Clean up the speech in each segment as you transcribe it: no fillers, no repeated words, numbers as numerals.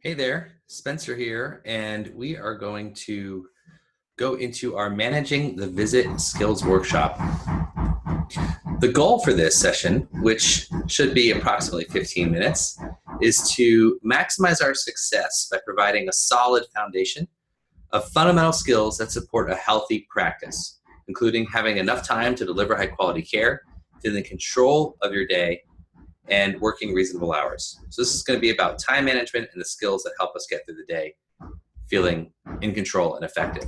Hey there, Spencer here, and we are going to go into our Managing the Visit Skills Workshop. The goal for this session, which should be approximately 15 minutes, is to maximize our success by providing a solid foundation of fundamental skills that support a healthy practice, including having enough time to deliver high quality care, feeling control of your day, and working reasonable hours. So this is going to be about time management and the skills that help us get through the day feeling in control and effective.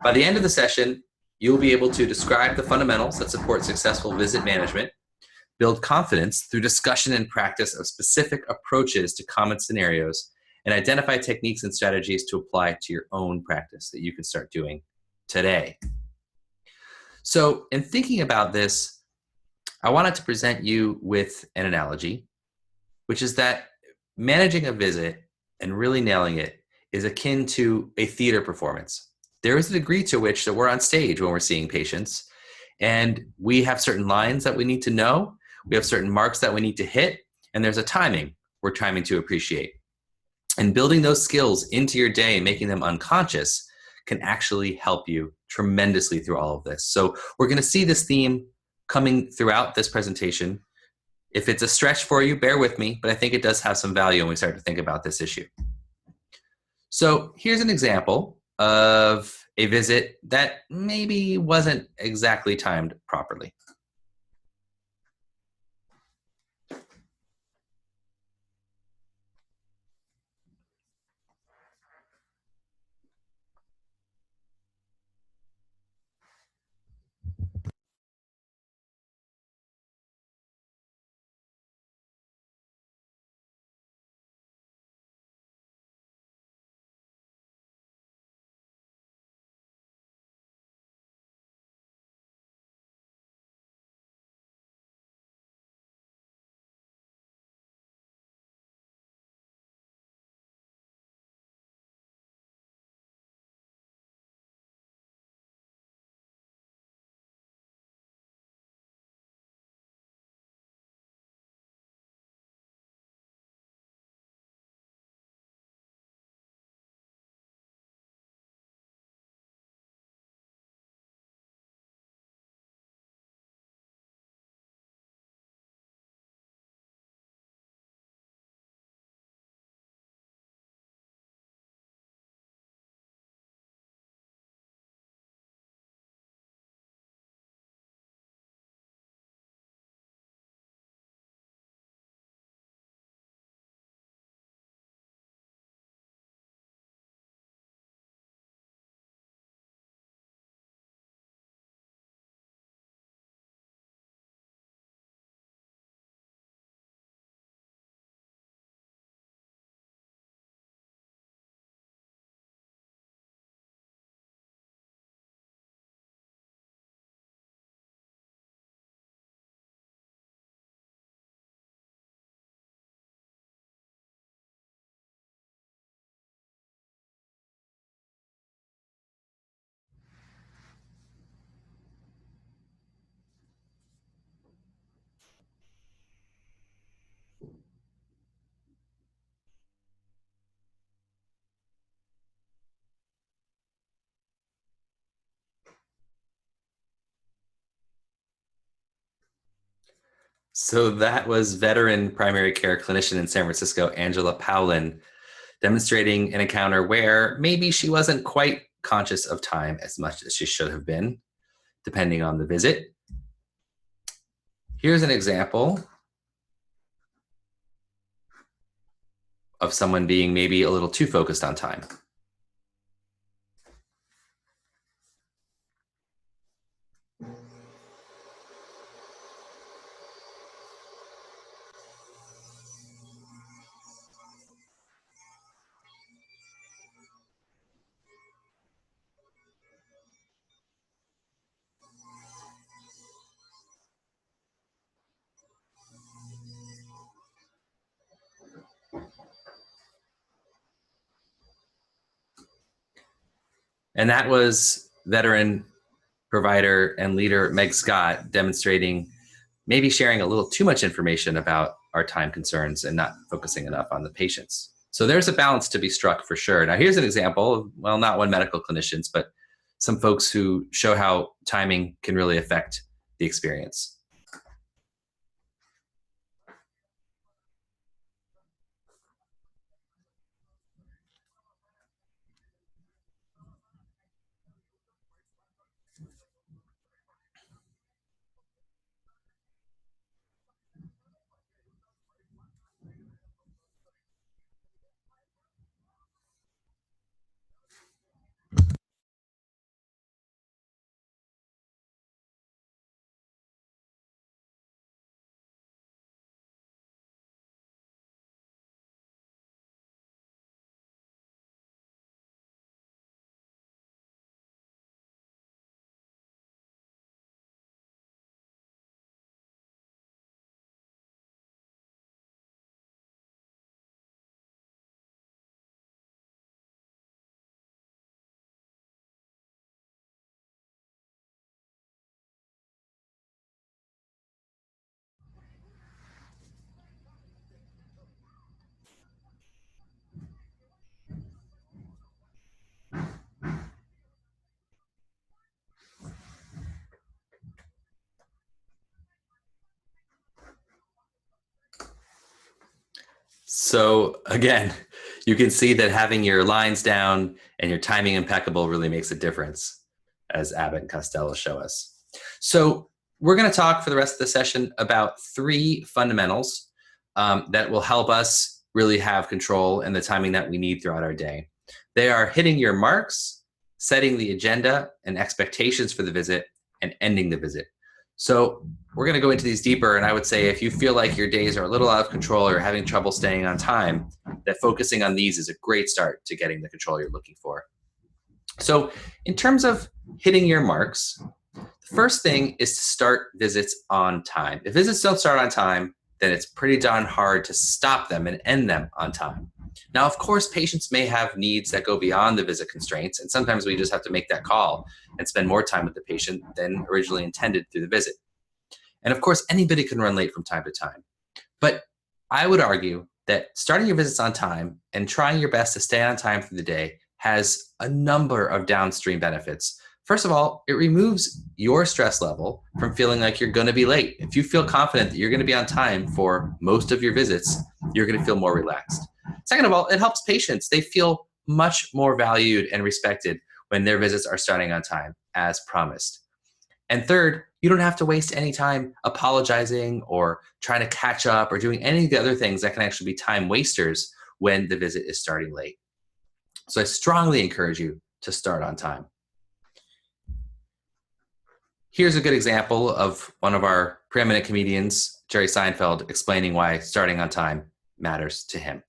By the end of the session, you'll be able to describe the fundamentals that support successful visit management, build confidence through discussion and practice of specific approaches to common scenarios, and identify techniques and strategies to apply to your own practice that you can start doing today. So in thinking about this, I wanted to present you with an analogy, which is that managing a visit and really nailing it is akin to a theater performance. There is a degree to which that we're on stage when we're seeing patients, and we have certain lines that we need to know, we have certain marks that we need to hit, and there's a timing we're trying to appreciate. And building those skills into your day and making them unconscious can actually help you tremendously through all of this. So we're going to see this theme coming throughout this presentation. If it's a stretch for you, bear with me, but I think it does have some value when we start to think about this issue. So here's an example of a visit that maybe wasn't exactly timed properly. So that was veteran primary care clinician in San Francisco, Angela Powlin, demonstrating an encounter where maybe she wasn't quite conscious of time as much as she should have been, depending on the visit. Here's an example of someone being maybe a little too focused on time. And that was veteran provider and leader Meg Scott demonstrating maybe sharing a little too much information about our time concerns and not focusing enough on the patients. So there's a balance to be struck for sure. Now, here's an example of, well, not one medical clinicians, but some folks who show how timing can really affect the experience. So again, you can see that having your lines down and your timing impeccable really makes a difference, as Abbott and Costello show us. So we're going to talk for the rest of the session about three fundamentals that will help us really have control and the timing that we need throughout our day. They are hitting your marks, setting the agenda and expectations for the visit, and ending the visit. So we're going to go into these deeper, and I would say if you feel like your days are a little out of control or having trouble staying on time, that focusing on these is a great start to getting the control you're looking for. So in terms of hitting your marks, the first thing is to start visits on time. If visits don't start on time, then it's pretty darn hard to stop them and end them on time. Now, of course, patients may have needs that go beyond the visit constraints, and sometimes we just have to make that call and spend more time with the patient than originally intended through the visit. And of course, anybody can run late from time to time. But I would argue that starting your visits on time and trying your best to stay on time through the day has a number of downstream benefits. First of all, it removes your stress level from feeling like you're going to be late. If you feel confident that you're going to be on time for most of your visits, you're going to feel more relaxed. Second of all, it helps patients. They feel much more valued and respected when their visits are starting on time, as promised. And third, you don't have to waste any time apologizing or trying to catch up or doing any of the other things that can actually be time wasters when the visit is starting late. So I strongly encourage you to start on time. Here's a good example of one of our preeminent comedians, Jerry Seinfeld, explaining why starting on time matters to him.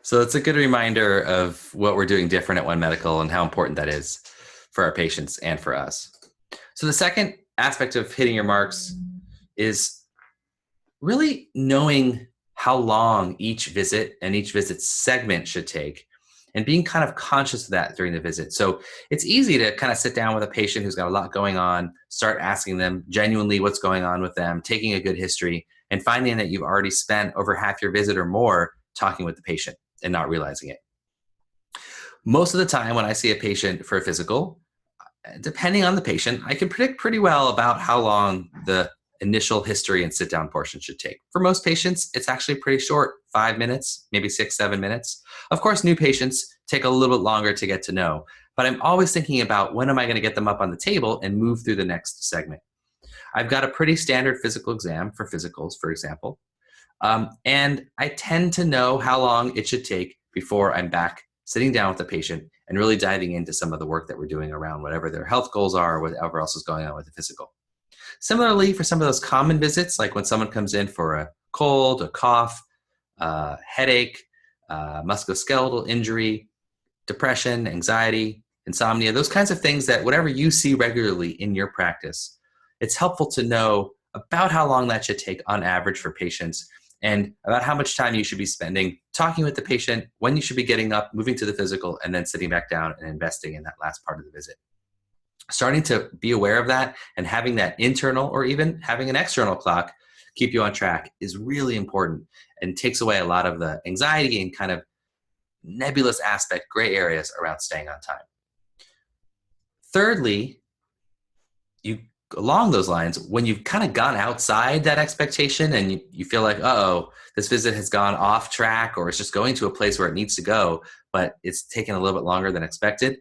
So it's a good reminder of what we're doing different at One Medical and how important that is for our patients and for us. So the second aspect of hitting your marks is really knowing how long each visit and each visit segment should take and being kind of conscious of that during the visit. So it's easy to kind of sit down with a patient who's got a lot going on, start asking them genuinely what's going on with them, taking a good history, and finding that you've already spent over half your visit or more talking with the patient and not realizing it. Most of the time when I see a patient for a physical, depending on the patient, I can predict pretty well about how long the initial history and sit down portion should take. For most patients, it's actually pretty short, 5 minutes, maybe 6, 7 minutes. Of course, new patients take a little bit longer to get to know, but I'm always thinking about when am I going to get them up on the table and move through the next segment. I've got a pretty standard physical exam for physicals, for example, and I tend to know how long it should take before I'm back sitting down with the patient and really diving into some of the work that we're doing around whatever their health goals are or whatever else is going on with the physical. Similarly, for some of those common visits, like when someone comes in for a cold, a cough, headache, musculoskeletal injury, depression, anxiety, insomnia, those kinds of things that whatever you see regularly in your practice, it's helpful to know about how long that should take on average for patients and about how much time you should be spending talking with the patient, when you should be getting up, moving to the physical, and then sitting back down and investing in that last part of the visit. Starting to be aware of that and having that internal or even having an external clock keep you on track is really important and takes away a lot of the anxiety and kind of nebulous aspect, gray areas around staying on time. Thirdly, you along those lines, when you've kind of gone outside that expectation and you feel like, uh-oh, this visit has gone off track or it's just going to a place where it needs to go, but it's taken a little bit longer than expected,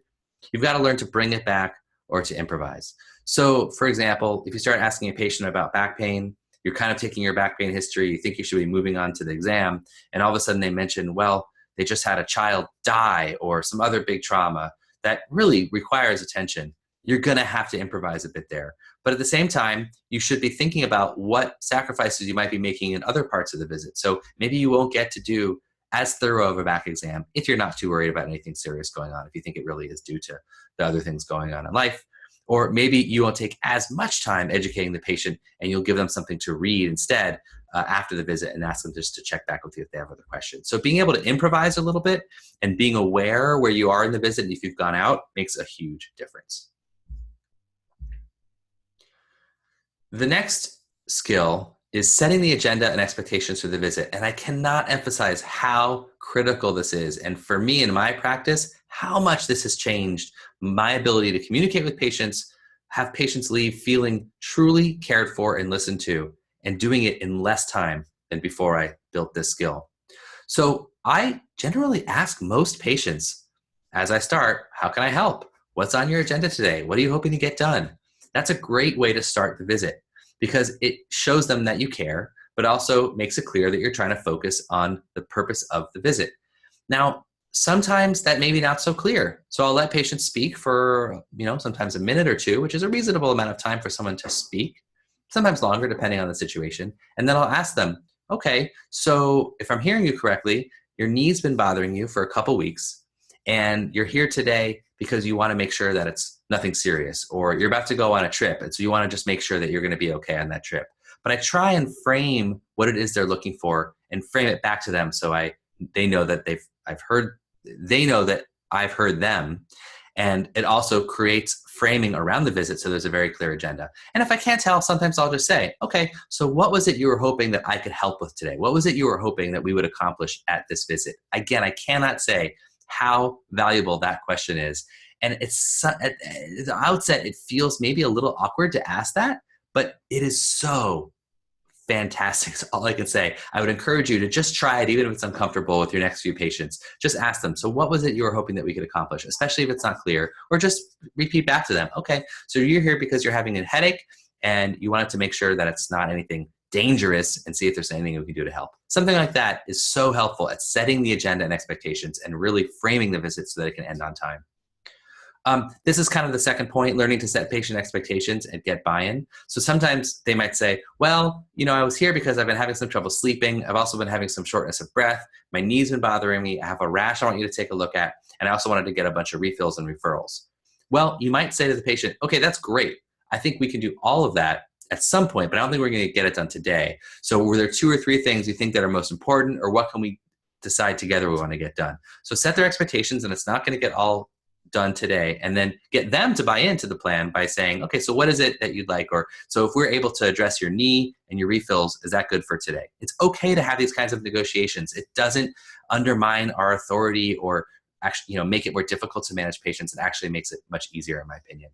you've got to learn to bring it back or to improvise. So, for example, if you start asking a patient about back pain, you're kind of taking your back pain history, you think you should be moving on to the exam, and all of a sudden they mention, well, they just had a child die or some other big trauma that really requires attention. You're going to have to improvise a bit there. But at the same time, you should be thinking about what sacrifices you might be making in other parts of the visit. So maybe you won't get to do as thorough of a back exam if you're not too worried about anything serious going on, if you think it really is due to the other things going on in life. Or maybe you won't take as much time educating the patient and you'll give them something to read instead after the visit and ask them just to check back with you if they have other questions. So being able to improvise a little bit and being aware where you are in the visit and if you've gone out makes a huge difference. The next skill is setting the agenda and expectations for the visit. And I cannot emphasize how critical this is. And for me in my practice, how much this has changed my ability to communicate with patients, have patients leave feeling truly cared for and listened to, and doing it in less time than before I built this skill. So I generally ask most patients as I start, how can I help? What's on your agenda today? What are you hoping to get done? That's a great way to start the visit because it shows them that you care, but also makes it clear that you're trying to focus on the purpose of the visit. Now, sometimes that may be not so clear. So I'll let patients speak for, sometimes a minute or two, which is a reasonable amount of time for someone to speak, sometimes longer depending on the situation. And then I'll ask them, okay, so if I'm hearing you correctly, your knee's been bothering you for a couple weeks and you're here today because you want to make sure that it's nothing serious, or you're about to go on a trip, and so you want to just make sure that you're going to be okay on that trip. But I try and frame what it is they're looking for and frame it back to them so they know that they know that I've heard them, and it also creates framing around the visit so there's a very clear agenda. And if I can't tell, sometimes I'll just say, okay, so what was it you were hoping that I could help with today? What was it you were hoping that we would accomplish at this visit? Again, I cannot say how valuable that question is. And at the outset, it feels maybe a little awkward to ask that, but it is so fantastic. That's all I can say. I would encourage you to just try it, even if it's uncomfortable with your next few patients. Just ask them, so what was it you were hoping that we could accomplish, especially if it's not clear, or just repeat back to them. Okay, so you're here because you're having a headache and you wanted to make sure that it's not anything dangerous and see if there's anything we can do to help. Something like that is so helpful at setting the agenda and expectations and really framing the visit so that it can end on time. This is kind of the second point, learning to set patient expectations and get buy-in. So sometimes they might say, well, I was here because I've been having some trouble sleeping. I've also been having some shortness of breath. My knee's been bothering me. I have a rash I want you to take a look at. And I also wanted to get a bunch of refills and referrals. Well, you might say to the patient, okay, that's great. I think we can do all of that at some point, but I don't think we're going to get it done today. So were there 2 or 3 things you think that are most important, or what can we decide together we want to get done? So set their expectations, and it's not going to get all done today, and then get them to buy into the plan by saying, okay, so what is it that you'd like? Or so if we're able to address your knee and your refills, is that good for today? It's okay to have these kinds of negotiations. It doesn't undermine our authority or actually, make it more difficult to manage patients. It actually makes it much easier, in my opinion.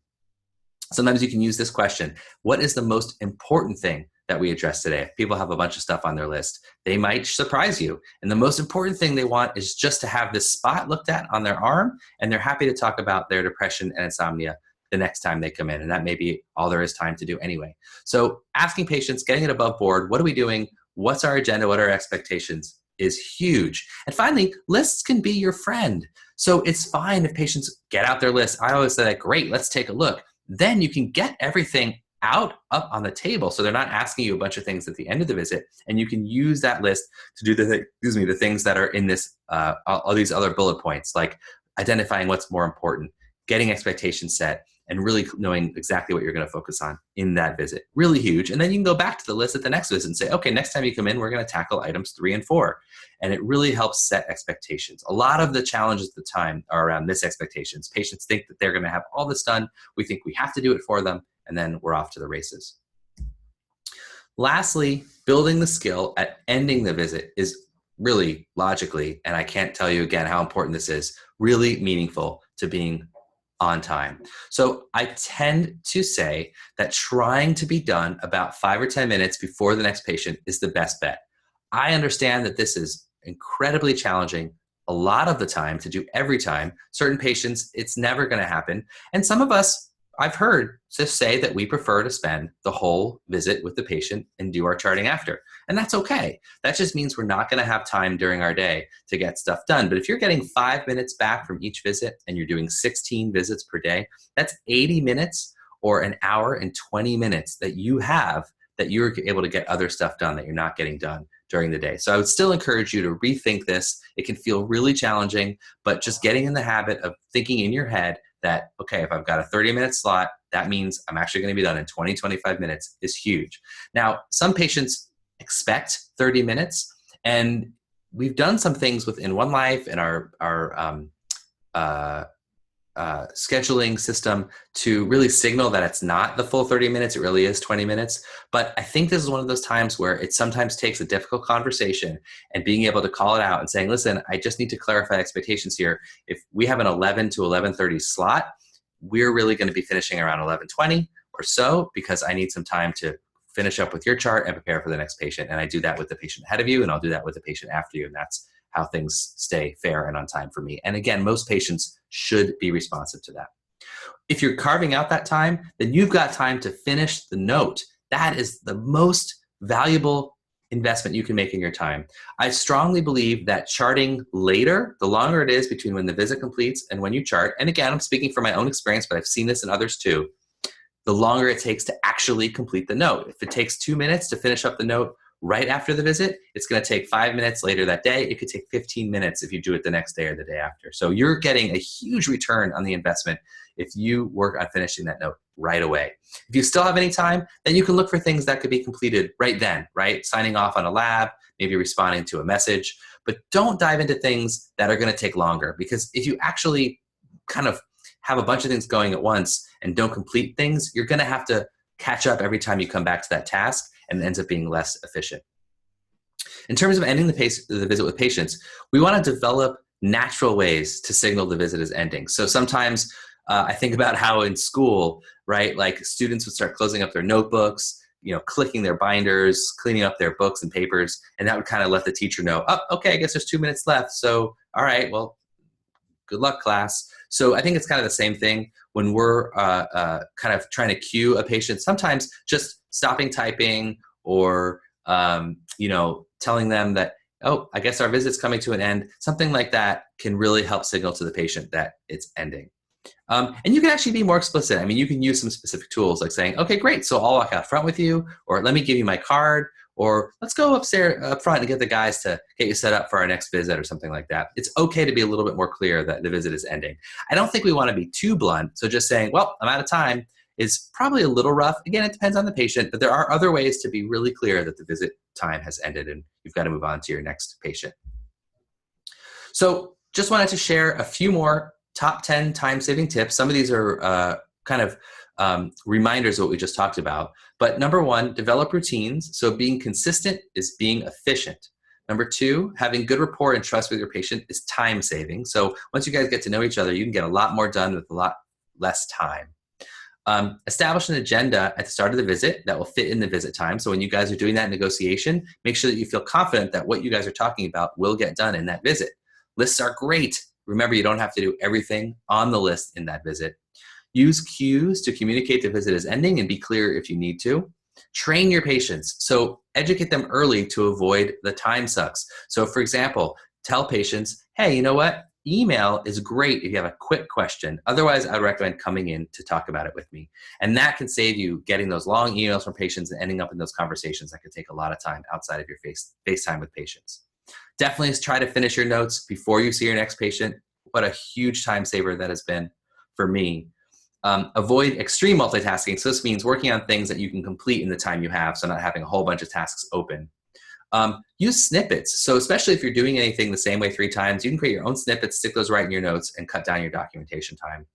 Sometimes you can use this question: what is the most important thing that we address today? If people have a bunch of stuff on their list, they might surprise you. And the most important thing they want is just to have this spot looked at on their arm, and they're happy to talk about their depression and insomnia the next time they come in. And that may be all there is time to do anyway. So asking patients, getting it above board, what are we doing? What's our agenda? What are our expectations? Is huge. And finally, lists can be your friend. So it's fine if patients get out their list. I always say, that, great, let's take a look. Then you can get everything out up on the table, so they're not asking you a bunch of things at the end of the visit, and you can use that list to do the things that are in this all these other bullet points, like identifying what's more important, getting expectations set, and really knowing exactly what you're going to focus on in that visit. Really huge. And then you can go back to the list at the next visit and say, okay, next time you come in, we're going to tackle items 3 and 4. And it really helps set expectations. A lot of the challenges at the time are around misexpectations. Patients think that they're going to have all this done. We think we have to do it for them, and then we're off to the races. Lastly, building the skill at ending the visit is really logically, and I can't tell you again how important this is, really meaningful to being on time. So I tend to say that trying to be done about 5 or 10 minutes before the next patient is the best bet. I understand that this is incredibly challenging a lot of the time to do every time. Certain patients, it's never going to happen. And some of us, I've heard just say that we prefer to spend the whole visit with the patient and do our charting after. And that's okay. That just means we're not going to have time during our day to get stuff done. But if you're getting 5 minutes back from each visit and you're doing 16 visits per day, that's 80 minutes or an hour and 20 minutes that you have that you're able to get other stuff done that you're not getting done during the day. So I would still encourage you to rethink this. It can feel really challenging, but just getting in the habit of thinking in your head that, okay, if I've got a 30-minute slot, that means I'm actually going to be done in 20, 25 minutes is huge. Now, some patients expect 30 minutes, and we've done some things within One Life and our scheduling system to really signal that it's not the full 30 minutes, it really is 20 minutes. But I think this is one of those times where it sometimes takes a difficult conversation and being able to call it out and saying, listen, I just need to clarify expectations here. If we have an 11 to 11:30 slot, we're really going to be finishing around 11:20 or so, because I need some time to finish up with your chart and prepare for the next patient. And I do that with the patient ahead of you, and I'll do that with the patient after you. And that's how things stay fair and on time for me. And again, most patients should be responsive to that. If you're carving out that time, then you've got time to finish the note. That is the most valuable investment you can make in your time. I strongly believe that charting later, the longer it is between when the visit completes and when you chart, and again, I'm speaking from my own experience, but I've seen this in others too, the longer it takes to actually complete the note. If it takes 2 minutes to finish up the note right after the visit, it's going to take 5 minutes later that day. It could take 15 minutes if you do it the next day or the day after. So you're getting a huge return on the investment if you work on finishing that note right away. If you still have any time, then you can look for things that could be completed right then, right? Signing off on a lab, maybe responding to a message, but don't dive into things that are going to take longer, because if you actually kind of have a bunch of things going at once and don't complete things, you're going to have to catch up every time you come back to that task, and it ends up being less efficient. In terms of ending the visit with patients, we want to develop natural ways to signal the visit is ending. So sometimes I think about how in school, right, like students would start closing up their notebooks, clicking their binders, cleaning up their books and papers, and that would kind of let the teacher know, oh, okay, I guess there's 2 minutes left. So, all right, well, good luck, class. So I think it's kind of the same thing when we're kind of trying to cue a patient. Sometimes just stopping typing or, telling them that, oh, I guess our visit's coming to an end. Something like that can really help signal to the patient that it's ending. And you can actually be more explicit. I mean, you can use some specific tools like saying, okay, great, so I'll walk out front with you, or let me give you my card, or let's go upstairs up front and get the guys to get you set up for our next visit or something like that. It's okay to be a little bit more clear that the visit is ending. I don't think we want to be too blunt, so just saying, well, I'm out of time is probably a little rough. Again, it depends on the patient, but there are other ways to be really clear that the visit time has ended and you've got to move on to your next patient. So just wanted to share a few more top 10 time-saving tips. Some of these are kind of reminders of what we just talked about. But number one, develop routines. So being consistent is being efficient. Number two, having good rapport and trust with your patient is time saving. So once you guys get to know each other, you can get a lot more done with a lot less time. Establish an agenda at the start of the visit that will fit in the visit time. So when you guys are doing that negotiation, make sure that you feel confident that what you guys are talking about will get done in that visit. Lists are great. Remember, you don't have to do everything on the list in that visit. Use cues to communicate the visit is ending and be clear if you need to. Train your patients. So educate them early to avoid the time sucks. So for example, tell patients, hey, you know what? Email is great if you have a quick question. Otherwise, I'd recommend coming in to talk about it with me. And that can save you getting those long emails from patients and ending up in those conversations that could take a lot of time outside of your FaceTime with patients. Definitely try to finish your notes before you see your next patient. What a huge time saver that has been for me. Avoid extreme multitasking. So this means working on things that you can complete in the time you have, so not having a whole bunch of tasks open. Use snippets. So especially if you're doing anything the same way 3 times, you can create your own snippets, stick those right in your notes, and cut down your documentation time.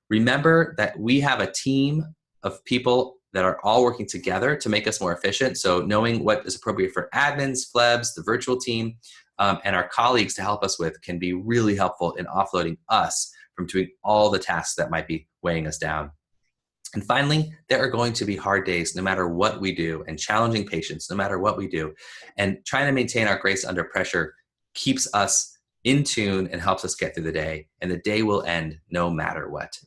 Remember that we have a team of people that are all working together to make us more efficient. So knowing what is appropriate for admins, plebs, the virtual team, and our colleagues to help us with can be really helpful in offloading us from doing all the tasks that might be weighing us down. And finally, there are going to be hard days no matter what we do, and challenging patients no matter what we do. And trying to maintain our grace under pressure keeps us in tune and helps us get through the day. And the day will end no matter what,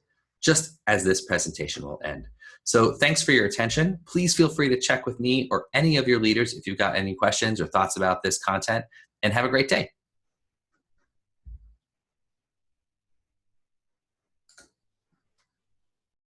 just as this presentation will end. So thanks for your attention. Please feel free to check with me or any of your leaders if you've got any questions or thoughts about this content, and have a great day.